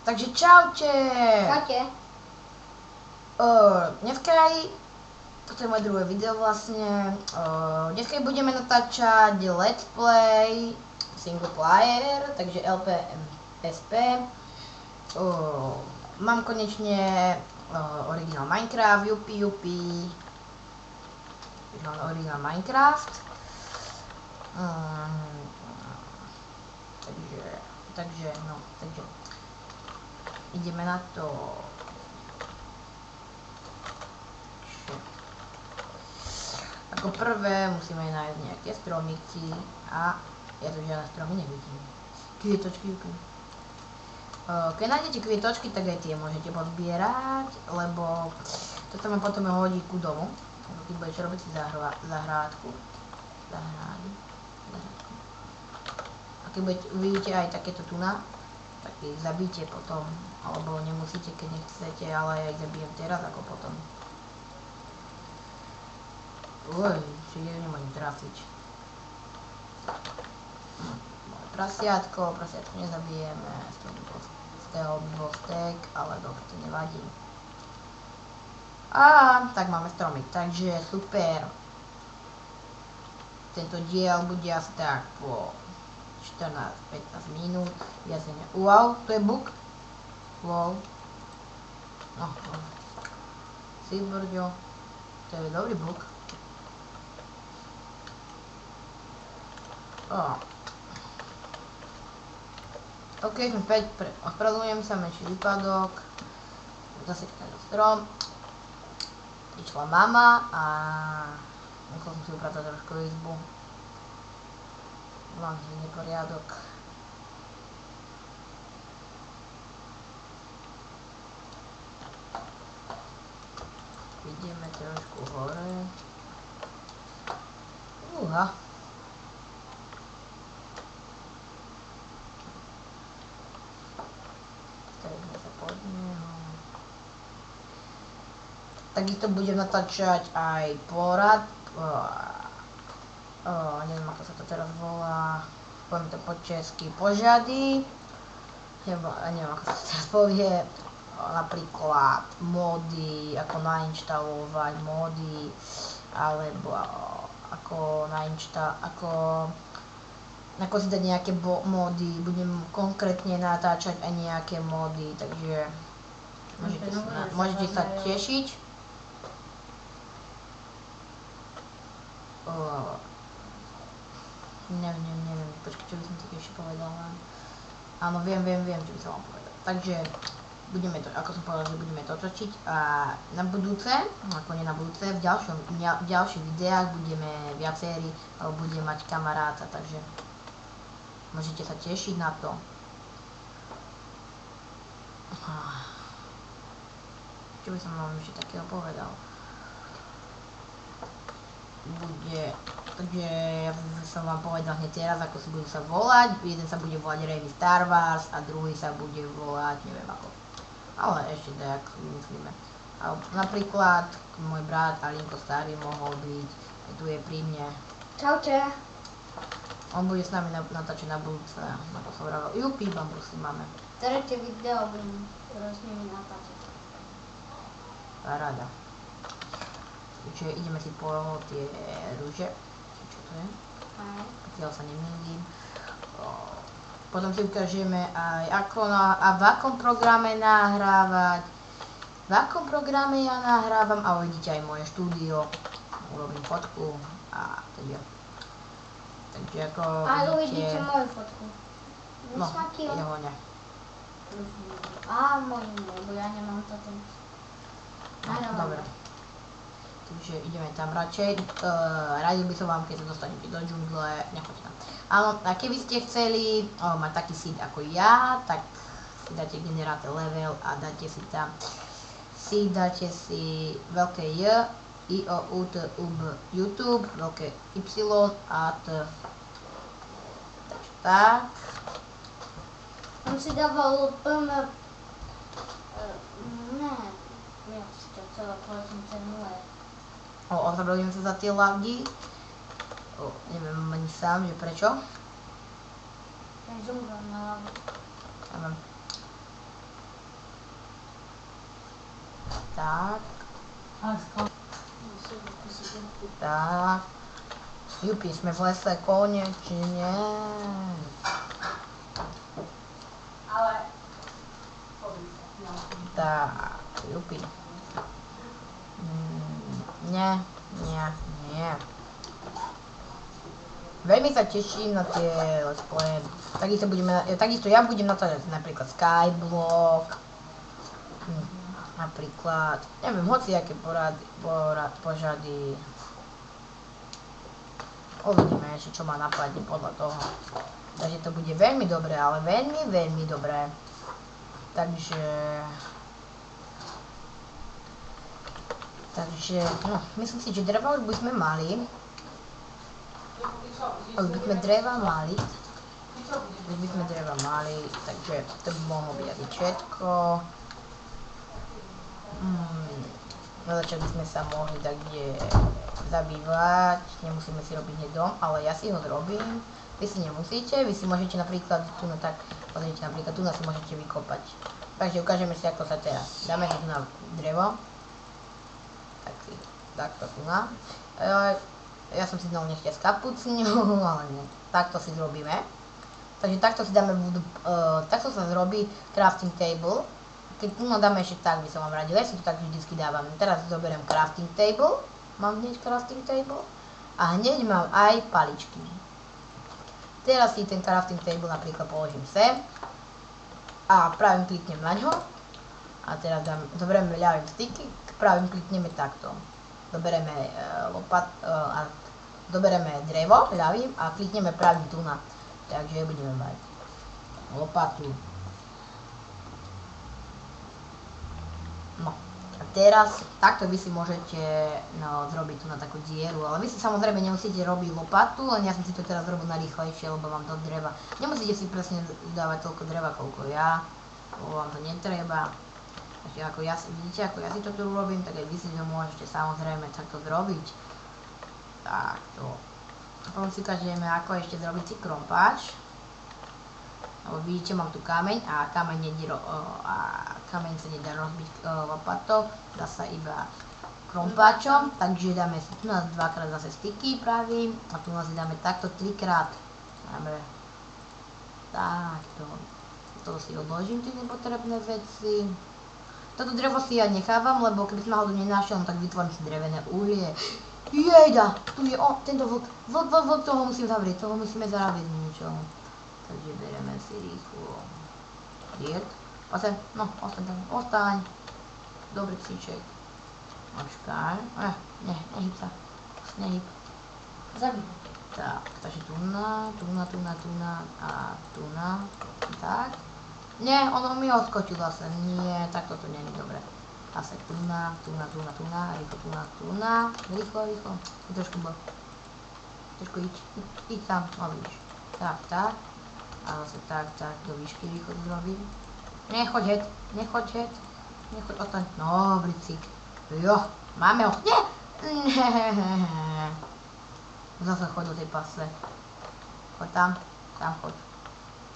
Takže čaute! Čaute. Dneska toto je moje druhé video vlastne. Dneska budeme natáčať let's play single player, takže LPMSP. Mám konečne originál Minecraft, jupi. Mám originál Minecraft. Takže ideme na to. Ako prvé musíme nájsť nejaké stromiky a ja tu žiadne stromy nevidím. Kvietočky. Keď nájdete kvietočky, tak aj tie môžete pozbierať, lebo toto ma potom hodí ku domu. Keď budete robiť si zahrádku. A keď uvidíte aj takéto tuna, tak ich zabíte potom, alebo nemusíte, keď nechcete, ale ja ich zabijem teraz ako potom. Či nemôžem trafiť. Moje prasiatko nezabijeme, z toho by bol stek, ale dobre, to nevadí. A tak máme stromik, takže super. Tento diel bude asi tak po 14-15 minút. Jasne. Wow, to je bug. Wow. No. Si brďo. To je dobrý bug. OK, sme späť. Ospravedlňujem sa, menší výpadok. Zase ten strom. Prišla mama a musel som si upratať trošku izbu. Mám si neporiadok. Ideme trošku hore. Stavíme sa pod neho. Takisto budem natáčať aj porad. Neviem, ako sa to teraz volá. Poviem to po česky. Požiady. Neviem, ako sa to teraz povie. Napríklad módy, ako nainštalovať módy, alebo ako si dať nejaké módy. Budem konkrétne natáčať aj nejaké módy, takže môžete sa tešiť. Neviem, počkaj, čo by som ti ešte povedala. Áno, viem, čo by som vám povedal. Takže budeme to, ako som povedal, že budeme to točiť a na budúce, v ďalších videách budeme viacerí, alebo budeme mať kamaráta, takže môžete sa tešiť na to. Čo by som vám ešte takého povedal? Takže ja som vám povedal hneď teraz, ako si budú sa volať. Jeden sa bude volať Remy Star Wars a druhý sa bude volať, neviem ako. Ale ešte tak myslíme. Napríklad môj brat Alinko Starý mohol byť, tu je pri mne. Čaute. On bude s nami natáčať na budúce, ako som vravel. Jupi, bambusy máme. Tretie video budem s nimi natáčať. Rada. Čiže ideme si po tie rúže. Čo to je? Pokiaľ sa nemýlim. Potom si ukážeme aj ako v akom programe nahrávať. V akom programe ja nahrávam a uvidíte aj moje štúdio. Urobím fotku a teda. Takže ako ale uvidíte moju fotku. No, jeho ne. Moju, lebo ja nemám toto. Dobre. Takže ideme tam radšej. Radil by som vám, keď sa dostanete do džungle, nechoďte tam. Áno, a keby ste chceli mať taký seed ako ja, tak si dáte generátor level a dáte si tam dáte si veľké J, I, O, U, T, U, B, YouTube, veľké Y a T. Takže tak. On si dával plné... celé položnice nule. Ospravedlňujem sa za tie lagy. Neviem ani sám, že prečo. Ten zumrel na lagu. Neviem. Tak. Tak. Jupi, sme v lese konečne. Ale... Tak, jupi. Nie. Veľmi sa teším na tie let's play. Takisto ja budem natáčať napríklad Skyblock. Napríklad, neviem, hociaké pořady. Uvidíme ešte, čo ma napadne podľa toho. Takže to bude veľmi dobré, ale veľmi dobré. Takže, no, myslím si, že dreva už by sme mali. Už by sme dreva mali, takže to by mohlo byť asi všetko. Na začiatku by sme sa mohli tak kde zabývať, nemusíme si robiť hneď dom, ale ja si ho zrobím. Vy si nemusíte, vy si môžete napríklad tu na tak, pozrite napríklad tu na si môžete vykopať. Takže ukážeme si, ako sa teraz. Dáme si tu na drevo. Takto tu na. Ja som si dal nechťa s kapucňou, ale nie. Takto si zrobíme. Takže takto si dáme, takto sa zrobí crafting table. Keď tu dáme ešte tak, by som vám radil, ja si to tak vždycky dávam. Teraz zoberiem crafting table. Mám hneď crafting table. A hneď mám aj paličky. Teraz si ten crafting table napríklad položím sem. A pravým kliknem na ňo. A teraz zoberieme ľavým styky, pravým klikneme takto. Zoberieme zoberieme drevo ľavým a klikneme pravým tu na. Takže budeme mať lopatu. No, a teraz takto vy si môžete zrobiť tu na takú dieru, ale vy si samozrejme nemusíte robiť lopatu, len ja som si to teraz robil na rýchlejšie, lebo mám dosť dreva. Nemusíte si presne dávať toľko dreva, koľko ja, lebo vám to netreba. Takže vidíte, ako ja si to tu robím, tak aj vy si to môžete samozrejme takto zrobiť. Takto. A potom si ukážeme, ako ešte zrobiť si krompáč. Lebo vidíte, mám tu kameň a kameň sa nedá rozbiť lopatou, dá sa iba krompáčom, takže dáme si tu nás dvakrát zase styky pravým a tu nás dáme takto trikrát. Dáme takto. Toto si odložím, tie nepotrebné veci. Toto drevo si ja nechávam, lebo keby som náhodou nenašiel, tak vytvorím si drevené uhlie. Jejda, tu je tento vlk, toho musím zavrieť, toho musíme zavrieť niečo. Takže bereme si rýchlo dirt. Ostaň. Dobrý psíček. Počkaj. Nehyb sa. Nehyb. Zabij. Tak, takže tu na a tu na. Tak. Nie, ono mi odskočil zase. Nie, tak toto nie je dobre. Zase tu na, rýchlo tu na. Rýchlo. Trošku íď tam, vidíš. Tak. A zase tak, do výšky rýchlo zrobím. Nechoď otaň. Dobrý cík. Jo, máme ho. Nie! Zase choď do tej pasle. Choď tam choď.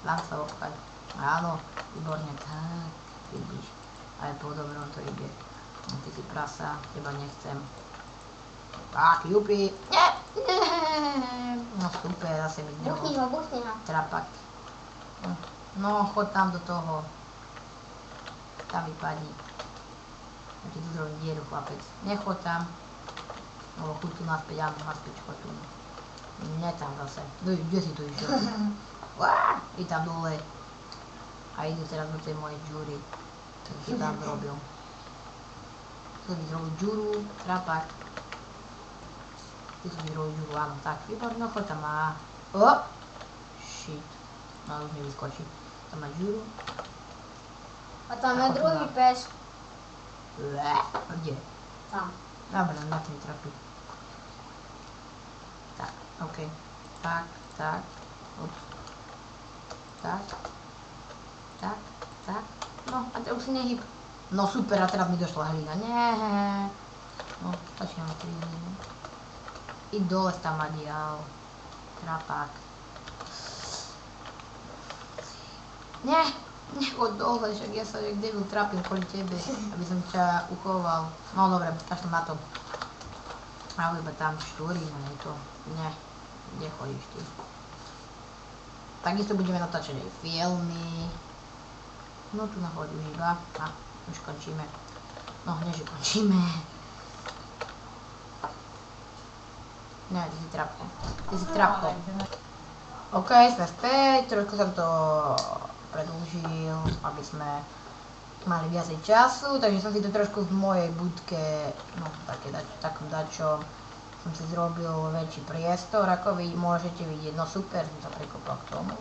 Tam sa obchať. Áno, výborne, tak, vidíš. Aj po dobrom to ide. Ty si prasa, teba nechcem. Tak, jupi. Nie! No super, zase mi drevo. Buchni ho. Trapak. No, choď tam do toho. Tam vypadni. Ja ti tu zrobím dieru, chlapec. Nechoď tam. No, chuď tu naspäť, áno, naspäť, choď tu. Nie tam zase. Kde si tu išiel? I tam dole. A idú teraz do tej mojej džúry. Čo si tam zrobil. Tu by zrobil džúru, trapak. Tu si zrobil džúru, áno, tak. Výborné, choď tam má. Shit. No už mi vyskočí. Tam má džúru. A tam je druhý pes. Kde? Tam. Dobre, na to mi trafí. Tak, OK. Tak. Ups. Tak. No, a už si nehyb. No super, a teraz mi došla hlina. Nie. No, stačí nám 3 hliny. I dole tam má diál. Trapák. Nie, Nechoď dole, však ja sa jak debil trápim kvôli tebe, aby som ťa uchoval. No dobre, kašlem na to. Ale iba tam štúrim, ale to, ne, nechodíš ty. Takisto budeme natáčať aj filmy. No tu nachoď už iba. A, už končíme. No, nie, že končíme. Ne, ty si trapko. Ty si trapko. OK, sme späť, trošku som to predĺžil, aby sme mali viacej času, takže som si to trošku v mojej budke, no takom dačom, som si zrobil väčší priestor, ako vy môžete vidieť, no super, som sa prekopal k tomu.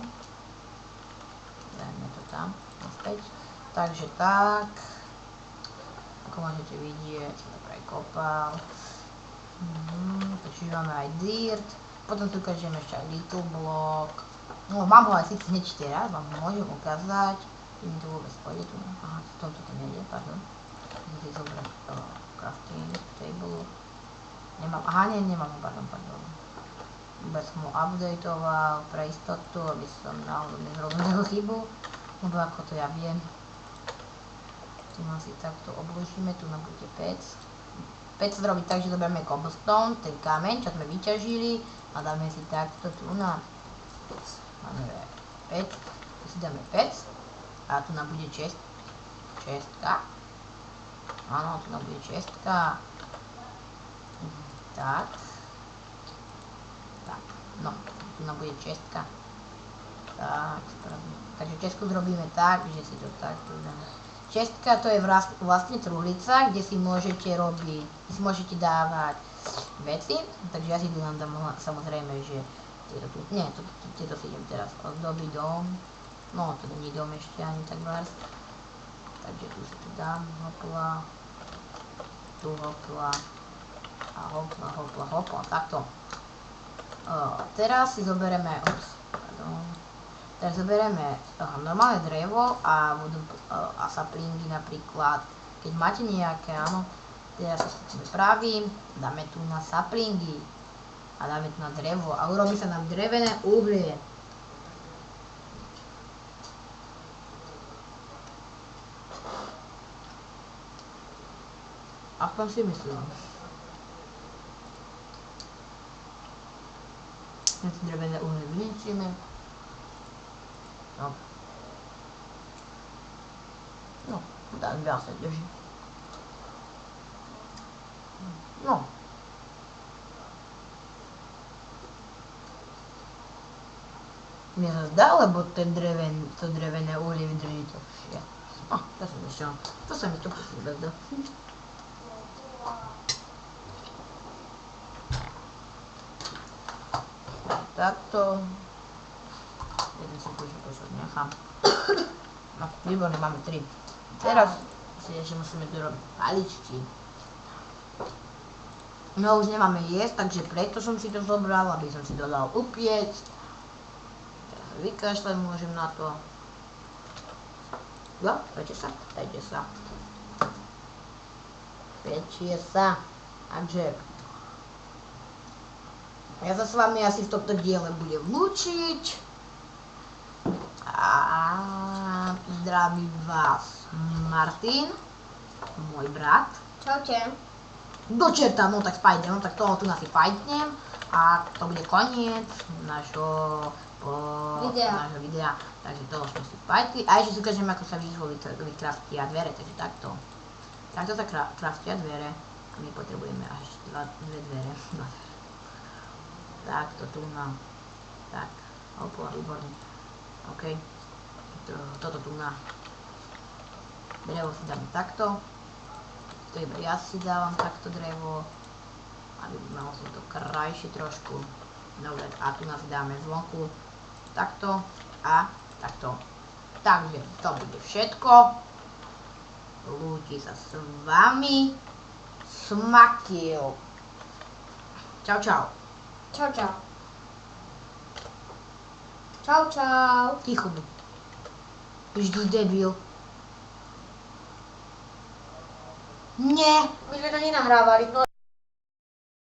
Dajme to tam, naspäť. Takže tak, ako môžete vidieť, som to prekopal. Takže máme aj dirt. Potom tu ukážem ešte aj little block. No, mám ho aj síce hneď teraz, vám ho môžem ukázať. Keď mi to vôbec pôjde tu. Aha, v tomto to nejde, pardon. Musím si zobrať crafting table. Nemám, aha, nemám ho, pardon. Vôbec som ho updateoval pre istotu, aby som náhodou nezrobil takú chybu. Lebo ako to ja viem. Tu nám si takto obložíme, tu nám bude pec. Pec sa zrobiť tak, že zoberieme cobblestone, ten kameň, čo sme vyťažili, a dáme si takto tu na, máme pec, tu si dáme pec, a tu nám bude čestka, áno, tu nám bude čestka, tak, no, tu nám bude čestka, tak, správne, takže čestku zrobíme tak, že si to takto dáme. Čestka to je vlastne truhlica, kde si môžete robiť, kde si môžete dávať veci, takže ja si tu nám dám samozrejme, že tieto tu, nie, tieto si idem teraz ozdobiť dom, no to nie je dom ešte ani tak vás, takže tu si to dám, hopla, tu hopla a hopla, takto. Teraz si zoberieme, teraz zoberieme normálne drevo a saplingy napríklad. Keď máte nejaké, áno, teraz sa s tým spravím, dáme tu na saplingy a dáme tu na drevo a urobí sa nám drevené uhlie. Aspoň si myslím. Na tie drevené uhlie vyničíme. No, tak viac sa drží. No. Mne sa zdá, lebo to drevené uhlie vydrží to všie. No, to som išiel. To sa mi to posúda zdá. Takto. Jeden si pošať nechám. No, výborné, máme 3. Teraz si ešte musíme dorobiť paličky. No, už nemáme jesť, takže preto som si to zobral, aby som si to dal upiecť. Teraz vykašľať môžem na to. Jo, pečie sa. Pečie sa. Takže ja sa s vami asi v tomto diele budem lúčiť. A zdravím vás Martin, môj brat. Čaute. Do čerta, no tak spajte, no tak toho tu asi fajtnem a to bude koniec nášho videa. Takže toho sme si fajtli a ešte si ukážem, ako sa vykraftia dvere, takže takto. Takto sa kraftia dvere a my potrebujeme až dve dvere. Takto tu na, tak, opo, výborný. OK, toto tu na drevo si dáme takto, to iba ja si dávam takto drevo, aby malo som to krajšie trošku. Dobre, a tu nás dáme zvonku takto a takto. Takže to bude všetko. Lúči sa s vami Smakil. Čau, čau. Čau, čau. Čau, čau. Ticho buď. Vždy debil. Nie. My sme to nenahrávali.